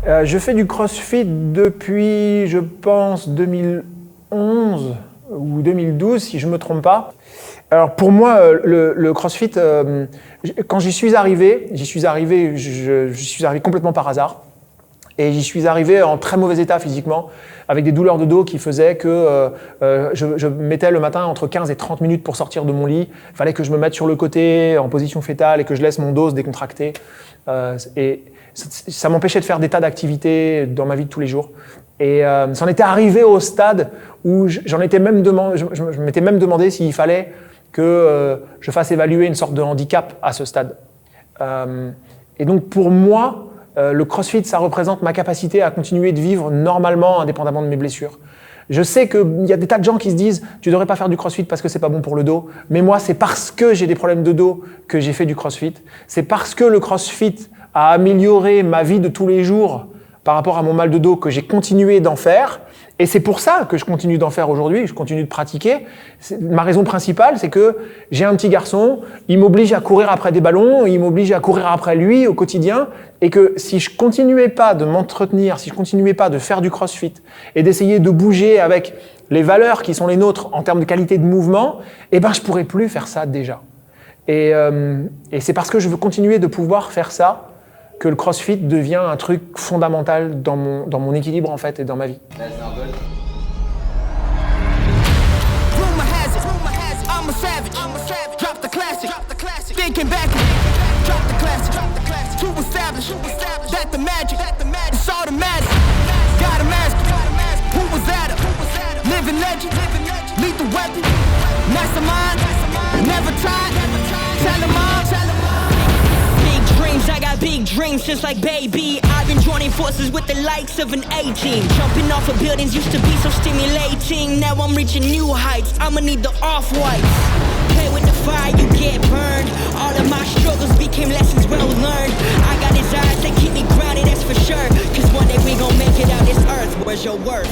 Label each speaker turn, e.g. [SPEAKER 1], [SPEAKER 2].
[SPEAKER 1] Je fais du CrossFit depuis, je pense, 2011 ou 2012, si je ne me trompe pas. Alors pour moi, le CrossFit, quand j'y suis arrivé complètement par hasard. Et j'y suis arrivé en très mauvais état physiquement, avec des douleurs de dos qui faisaient que je mettais le matin entre 15 et 30 minutes pour sortir de mon lit. Il fallait que je me mette sur le côté, en position fétale, et que je laisse mon dos se décontracter. Et ça m'empêchait de faire des tas d'activités dans ma vie de tous les jours. Et ça en était arrivé au stade où je m'étais même demandé s'il fallait que je fasse évaluer une sorte de handicap à ce stade. Et donc pour moi, le CrossFit, ça représente ma capacité à continuer de vivre normalement, indépendamment de mes blessures. Je sais qu'il y a des tas de gens qui se disent « tu ne devrais pas faire du CrossFit parce que c'est pas bon pour le dos ». Mais moi, c'est parce que j'ai des problèmes de dos que j'ai fait du CrossFit. C'est parce que le CrossFit a amélioré ma vie de tous les jours par rapport à mon mal de dos que j'ai continué d'en faire. Et c'est pour ça que je continue d'en faire aujourd'hui, je continue de pratiquer. Ma raison principale, c'est que j'ai un petit garçon, il m'oblige à courir après des ballons, il m'oblige à courir après lui au quotidien, et que si je continuais pas de m'entretenir, si je continuais pas de faire du CrossFit et d'essayer de bouger avec les valeurs qui sont les nôtres en termes de qualité de mouvement, eh ben je pourrais plus faire ça déjà. Et c'est parce que je veux continuer de pouvoir faire ça que le CrossFit devient un truc fondamental dans mon équilibre en fait et dans ma vie.
[SPEAKER 2] I got big dreams since like baby. I've been joining forces with the likes of an A-team. Jumping off of buildings used to be so stimulating. Now I'm reaching new heights, I'ma need the off-whites. Play with the fire, you get burned. All of my struggles became lessons well learned. I got desires that keep me grounded, that's for sure. Cause one day we gon' make it out this earth. Where's your worth?